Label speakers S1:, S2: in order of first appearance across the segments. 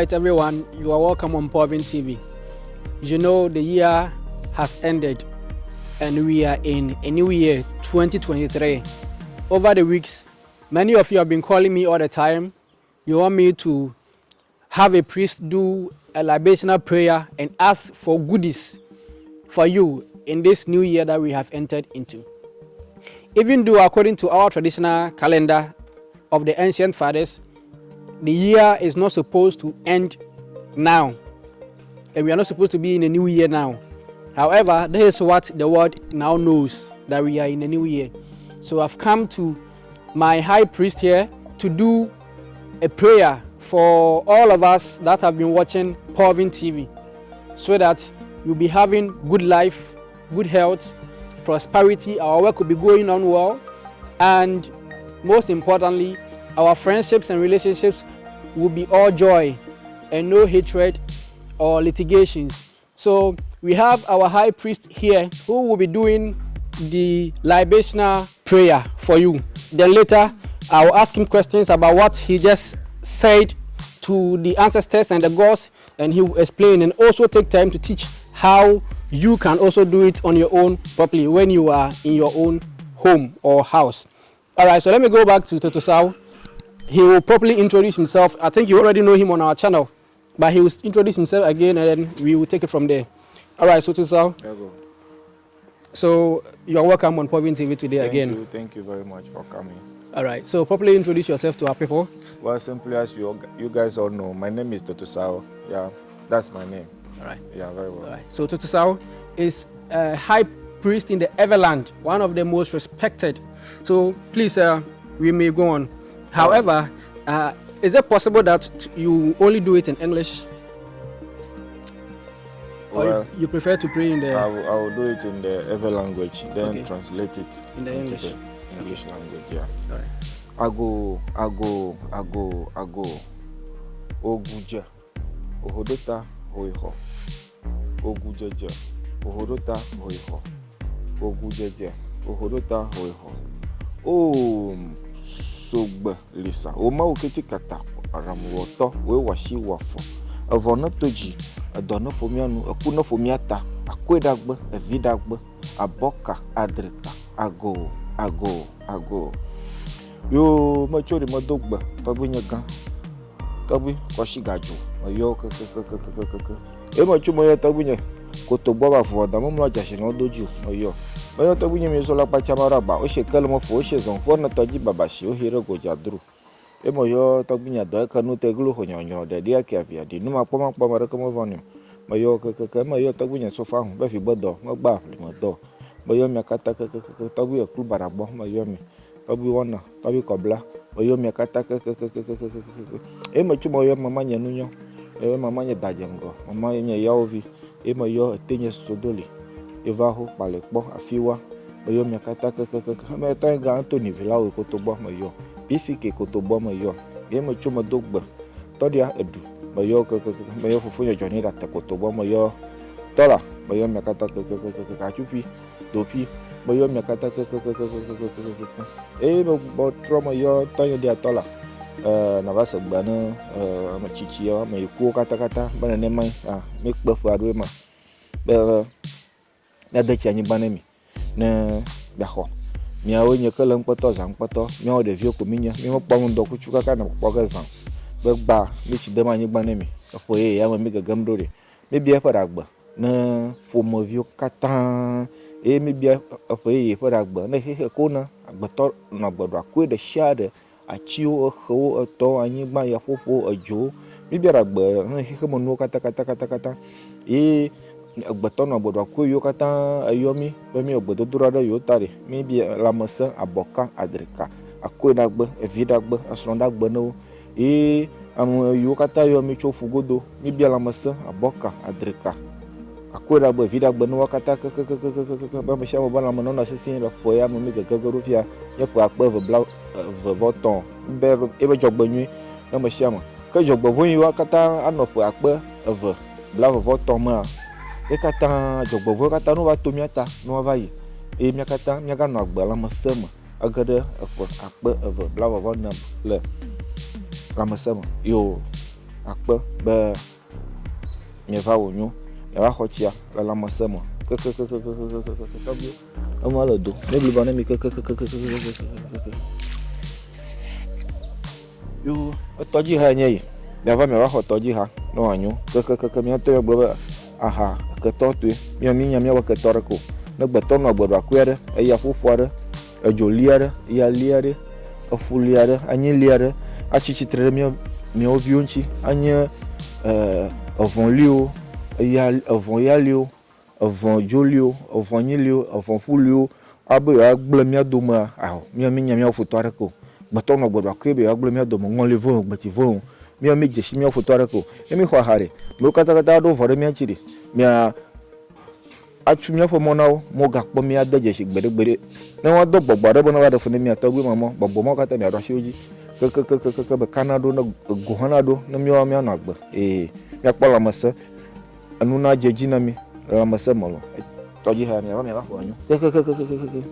S1: right, everyone, you are welcome on PaulVin TV. You know, the year has ended and we are in a new year, 2023. Over the weeks, many of you have been calling me all the time. You want me to have a priest do a libational prayer and ask for goodies for you in this new year that we have entered into. Even though according to our traditional calendar of the ancient fathers, the year is not supposed to end now, and we are not supposed to be in a new year now. However, this is what the world now knows, that we are in a new year. So I've come to my high priest here to do a prayer for all of us that have been watching PaulVin TV, so that we'll be having good life, good health, prosperity, our work will be going on well, and most importantly, our friendships and relationships will be all joy and no hatred or litigations. So we have our high priest here who will be doing the libational prayer for you. Then later I will ask him questions about what he just said to the ancestors and the gods, and he will explain and also take time to teach how you can also do it on your own properly when you are in your own home or house. All right, so let me go back to Totosao. He will properly introduce himself. I think you already know him on our channel, but he will introduce himself again and then we will take it from there. All right, so Totosao. So you are welcome on PaulVin TV today again.
S2: Thank you very much for coming.
S1: All right, so properly introduce yourself to our people.
S2: Well, simply as you guys all know, my name is Totosao. Yeah, that's my name.
S1: All right.
S2: Yeah, very well.
S1: All right. So Totosao is a high priest in the Everland, one of the most respected. So please, we may go on. However, is it possible that you only do it in English?
S2: Well,
S1: or you prefer to pray in the...
S2: I will do it in the Ever language, then translate it
S1: in the English.
S2: The English language, yeah.
S1: All right.
S2: Ago, Oguja, Ohodota, Hoiho. Ogujaja, Ohodota, Hoiho. Ogujaja, Ohodota, Hoiho. Oh, Sogba Lisa. Oma uketi kata aramuoto we washi wafo. Avona toji, adona fomianu, akuna fomiata, akwedagbe, evidagbe, aboka, adrika, ago. Yo machori madogba, tabu nyaga. Tabu kwashi gaju. Ayo kaka. E machu moya tabu nya. Koto baba foda mo jashi no doju. Ayo. Mayo tabu nya mi sola pa chamaraba. O shekel mo fo she zon fo na taji babashi o hiro go jadru. E moyo tabu nya do kanu teglu ho nyonyo de dia ke avia di numa poma mara komo vonyo. Mayo kaka mayo tabu nya sofa hu ba fi bodo mo gba li mo do. Mayo mi akata kaka tabu ya klu barabo mayo mi. Tabu wana tabu kobla. Mayo mi akata kaka. E machu moyo mama nya nunyo. E mama nya dajengo. Mama nya yaovi. E mayo tenye sodoli. E vaho palekbo afiwa. Mayo mi akata kaka. Me tanga Anthony Vilawo kotobo mayo. Pisike kotobo mayo. E machu madogba. Todia edu. Mayo kaka. Mayo fufunya joni rata kotobo mayo. Tola. Mayo mi akata kaka. Achupi. Dopi. Mayo mi akata kaka. E bo troma yo toyo dia tola. Na basa bana machichi ya ma yiku kata bana ne mai me kpa faru ma be na de chanyi bana mi na be ho mi awo nye kala nkpoto zan kpoto mi o de vie ko minya mi mo pon ndo ku chuka kana ko ga zan be gba mi chi de ma nyi bana mi ko ye ya ma mi ga gamdore mi bia fara gba na fo mo vie kata e mi bia fo ye fara gba na he ko na agbato na gbado akwe de shade achio ho to anyi gba ya fofo ojo mi biara gba na he mo no kata e agbato na gbado akwe yo kata ayomi be mi ogbodo dura da yo tare mi bia la masa aboka adrika akwe da gba evida gba asronda gba no e am yo kata yo mi chofu godo mi bia la masa aboka adrika akwe da gba evida gba no kata ba me sha ba la mo na sesin la foya mo mi gagaru fia ya po akpe ve voton be e be jogbo nyi na me sha mo ke jogbo vo yi kata anopo akpe ve bla voton ma e kata jogbo vo kata no va to miata no va yi e mi kata mi ga no agba la masema agade akpe ve bla voton le la masema yo akpe be mieva wonyo miava xotia le lãmesẽ me tɔgbuiwo ema le do mebli ne mi yo etɔdzi ha nye yi miava xɔ tɔdzi ha ne wòanyo miatɔ yɔ gblɔ be aha ketɔ toe mianya miabe ketɔ ɖe ko ne gbetɔ nɔ agbeɖakui aɖe eya ƒoƒo aɖe edzoli aɖe yali aɖe efuli aɖe anyili aɖe atsi tsitre ɖe miawo viwo ŋuti anye evɔliwo evɔ yaliwo evɔ dzoliwo evɔ nyiliwo evɔ fuliwo abe yewoagblẽ mia domea aho mianya miawo foto aɖeke o gbetɔ nɔ agbeɖakui be yewoagblẽ mia dome ŋɔli vɔ o gbeti vɔ o míedze si miawo foto aɖeke o ye mi xɔ aha ɖe mewo katã aɖo vɔ ɖe mia ŋuti ɖe mia atsu míaƒe mɔ na wo mogakpɔ mía de dzesi gbeɖegbeɖe ne woado gbɔgbɔ aɖe be ne va ɖe fu ne mia tɔgbi mama gbɔgbɔ mawo katã miaɖo asiwo dzi kekekeke be kana ɖo ne go hã na ɖo ne míawo míanɔ agbe míakpɔ lãmesẽ enu na dze dzi na mi le lãmesẽ me lo tɔdzi ha miava xɔ anyo kekekeke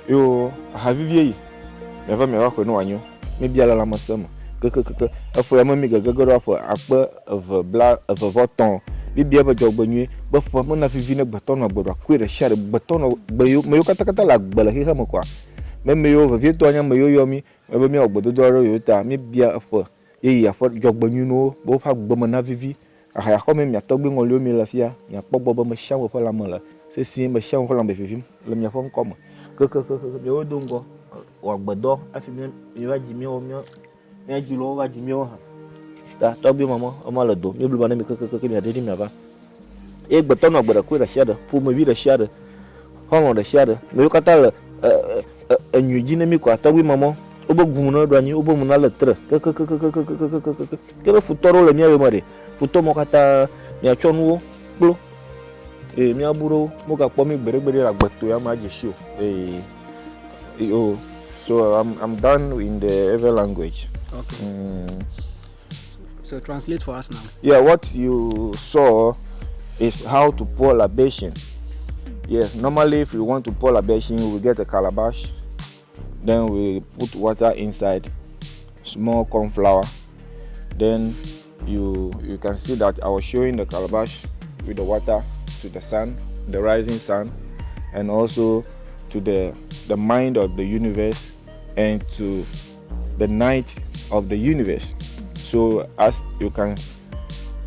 S2: yo ahavivie yi miava xɔ ne wòanyo mibia le lãmesẽ me kekekeke eƒe ya memi gege ɖo aƒe akpe eve tɔn bibia be dzɔgbenyui be ƒe mena vivi ne gbetɔ nɔ agbeɖakui ɖe sia ɖe gbetɔ nɔ meyiwo katã le agbe le xixe me kɔa meyiwo vevietɔ anye meyiwo yɔ mi be miawɔ gbedodo aɖe yewo ta mibia eƒe yeyia ƒe dzɔgbenyui nowo be woƒe agbeme na vivi aha yaxɔ mi mia tɔgbi ŋɔliwo mi le fia miakpɔ gbɔ be mesia me ƒe lãme le sesĩe mesia me ƒe lãme vivim le miaƒe ŋkɔ me kekekeke miawo do ŋgɔ wɔ agbedɔ hafi miava dzi miadzi lo wova dzi miawo hã ta tɔgbi mama ema le do mibli ne mi kekeke miaɖeɖi miava eye gbetɔ nɔ agbeɖakui ɖe sia ɖe ƒomevi ɖe sia ɖe xɔlɔ̃ ɖe sia ɖe mewo katã le enyui dzi ne mi kɔa tɔgbi mama wobe gu ne ɖo anyi wobe mu na le tre kekekekekekekeke ke be futɔ ɖewo le mia yome ɖe futɔ mawo katã miatsɔ nuwo kplo miabu ɖewo mogakpɔ mi gbeɖegbeɖe le agbeto ya ma dze si o so I'm done in the every language.
S1: Okay. So translate for us now.
S2: Yeah, what you saw is how to pour libation. Yes, normally if you want to pour libation, we get a calabash, then we put water inside, small corn flour. Then you can see that I was showing the calabash with the water to the sun, the rising sun, and also to the mind of the universe and to the night of the universe. So as you can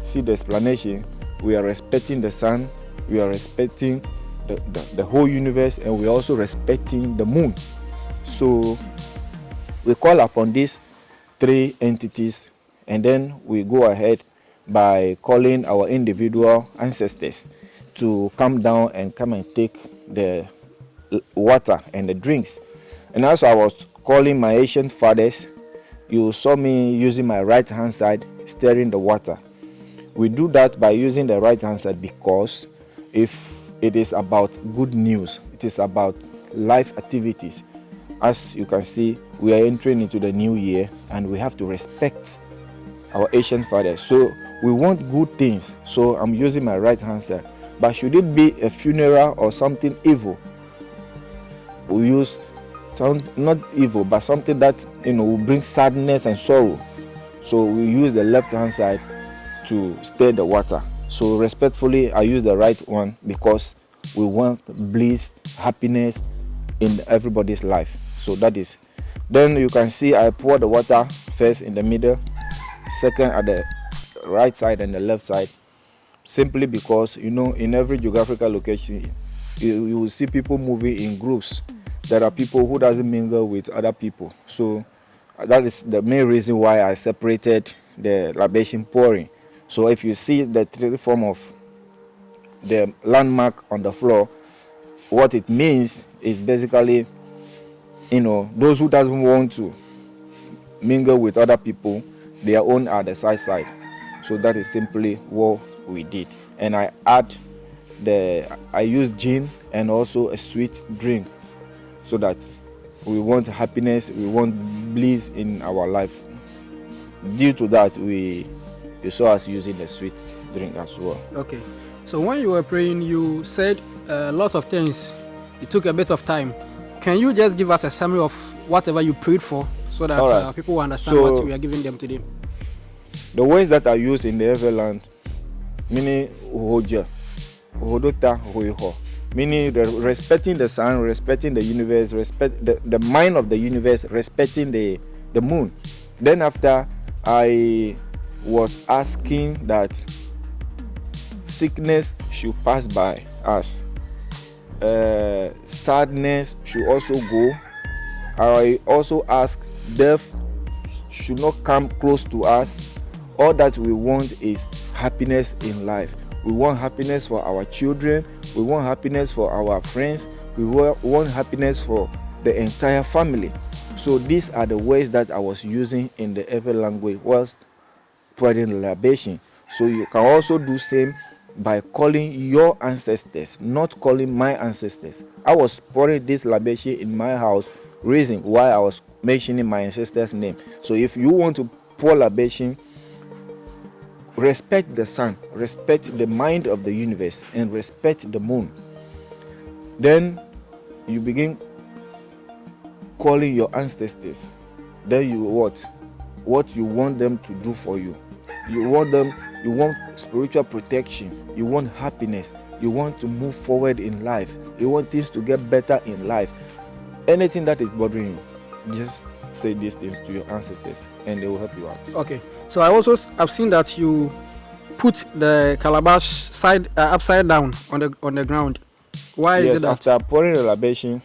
S2: see the explanation, we are respecting the sun, we are respecting the whole universe, and we are also respecting the moon. So we call upon these three entities, and then we go ahead by calling our individual ancestors to come down and come and take the water and the drinks. And as I was calling my ancient fathers, you saw me using my right hand side stirring the water. We do that by using the right hand side because if it is about good news, it is about life activities. As you can see, we are entering into the new year and we have to respect our ancient fathers. So we want good things, so I'm using my right hand side. But should it be a funeral or something evil, we use not evil, but something that will bring sadness and sorrow. So we use the left hand side to stir the water. So respectfully, I use the right one because we want bliss, happiness in everybody's life. So that is. Then you can see I pour the water first in the middle, second at the right side and the left side. Simply because in every geographical location you will see people moving in groups. There are people who doesn't mingle with other people. So that is the main reason why I separated the libation pouring. So if you see the three form of the landmark on the floor, what it means is basically those who doesn't want to mingle with other people, their own are the side. So that is simply what we did. And I use gin and also a sweet drink, so that we want happiness, we want bliss in our lives. Due to that, you saw us using the sweet drink as well.
S1: Okay. So when you were praying, you said a lot of things. It took a bit of time. Can you just give us a summary of whatever you prayed for so that
S2: Right.
S1: people will understand what we are giving them today?
S2: The words that are used in the Everland, meaning Uhoja, Uhodota, Uhoiho, meaning respecting the sun, respecting the universe, respect the mind of the universe, respecting the moon. Then after, I was asking that sickness should pass by us. Sadness should also go. I also ask death should not come close to us. All that we want is happiness in life. We want happiness for our children. We want happiness for our friends. We want happiness for the entire family. So these are the words that I was using in the Ewe language whilst pouring the libation. So you can also do same by calling your ancestors, not calling my ancestors. I was pouring this libation in my house, reason why I was mentioning my ancestors' name. So if you want to pour libation, respect the sun, respect the mind of the universe, and respect the moon. Then you begin calling your ancestors. Then you what you want them to do for you. You want spiritual protection, you want happiness, you want to move forward in life, you want things to get better in life. Anything that is bothering you, just say these things to your ancestors and they will help you out.
S1: Okay. So I've seen that you put the calabash upside down on the ground. Why is it that?
S2: After pouring the libation,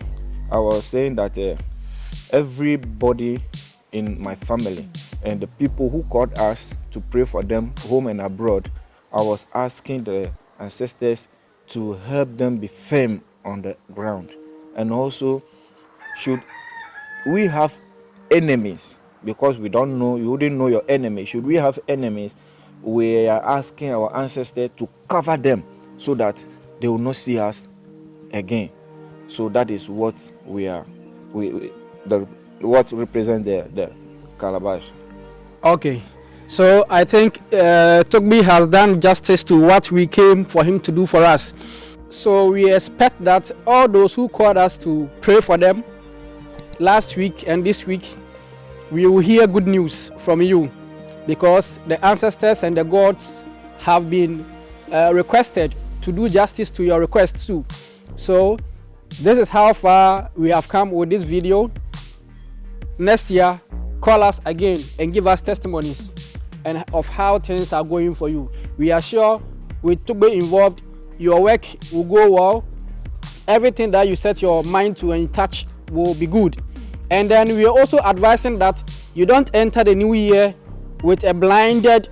S2: I was saying that everybody in my family and the people who called us to pray for them home and abroad, I was asking the ancestors to help them be firm on the ground. And also, should we have enemies, because we don't know, you wouldn't know your enemy. Should we have enemies, we are asking our ancestors to cover them so that they will not see us again. So that is what what represents the calabash.
S1: Okay. So I think Togbi has done justice to what we came for him to do for us. So we expect that all those who called us to pray for them last week and this week, we will hear good news from you, because the ancestors and the gods have been requested to do justice to your request too. So this is how far we have come with this video. Next year, call us again and give us testimonies and of how things are going for you. We are sure with Togbe involved, your work will go well. Everything that you set your mind to and touch will be good. And then we are also advising that you don't enter the new year with a blindfold.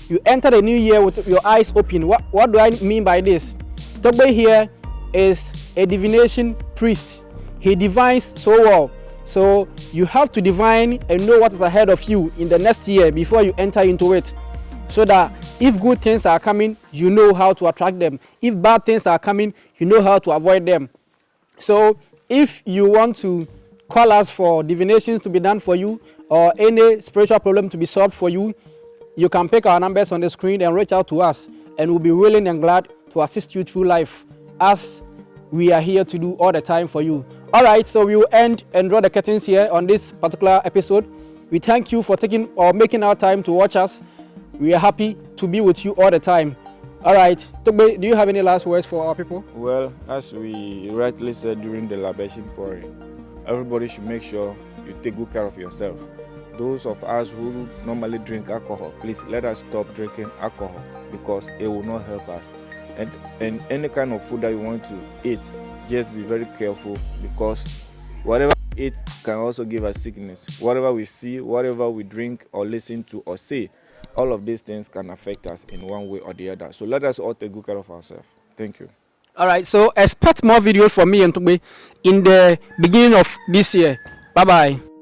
S1: You enter the new year with your eyes open. What do I mean by this? Togbe here is a divination priest. He divines so well. So you have to divine and know what is ahead of you in the next year before you enter into it. So that if good things are coming, you know how to attract them. If bad things are coming, you know how to avoid them. So if you want to call us for divinations to be done for you or any spiritual problem to be solved for you, you can pick our numbers on the screen and reach out to us, and we'll be willing and glad to assist you through life, as we are here to do all the time for you. All right, so we will end and draw the curtains here on this particular episode. We thank you for taking or making our time to watch us. We are happy to be with you all the time. All right, Togbe, do you have any last words for our people?
S2: Well, as we rightly said during the libation pouring, everybody should make sure you take good care of yourself. Those of us who normally drink alcohol, please let us stop drinking alcohol, because it will not help us. And any kind of food that you want to eat, just be very careful, because whatever we eat can also give us sickness. Whatever we see, whatever we drink or listen to or say, all of these things can affect us in one way or the other. So let us all take good care of ourselves. Thank you.
S1: All right, so expect more videos from me and Togbe in the beginning of this year. Bye-bye.